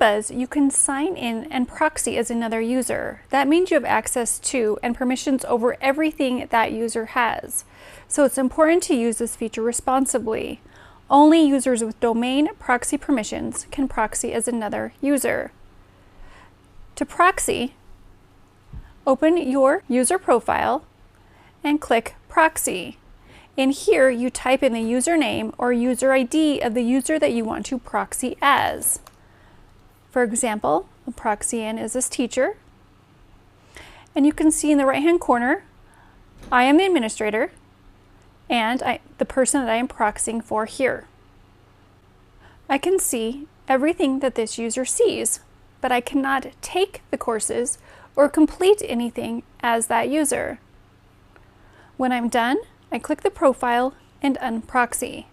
Buzz, you can sign in and proxy as another user. That means you have access to and permissions over everything that user has. So it's important to use this feature responsibly. Only users with domain proxy permissions can proxy as another user. To proxy, open your user profile and click Proxy. In here, you type in the username or user ID of the user that you want to proxy as. For example, I'll proxy in as this teacher. And you can see in the right-hand corner, I am the administrator and the person that I am proxying for here. I can see everything that this user sees, but I cannot take the courses or complete anything as that user. When I'm done, I click the profile and unproxy.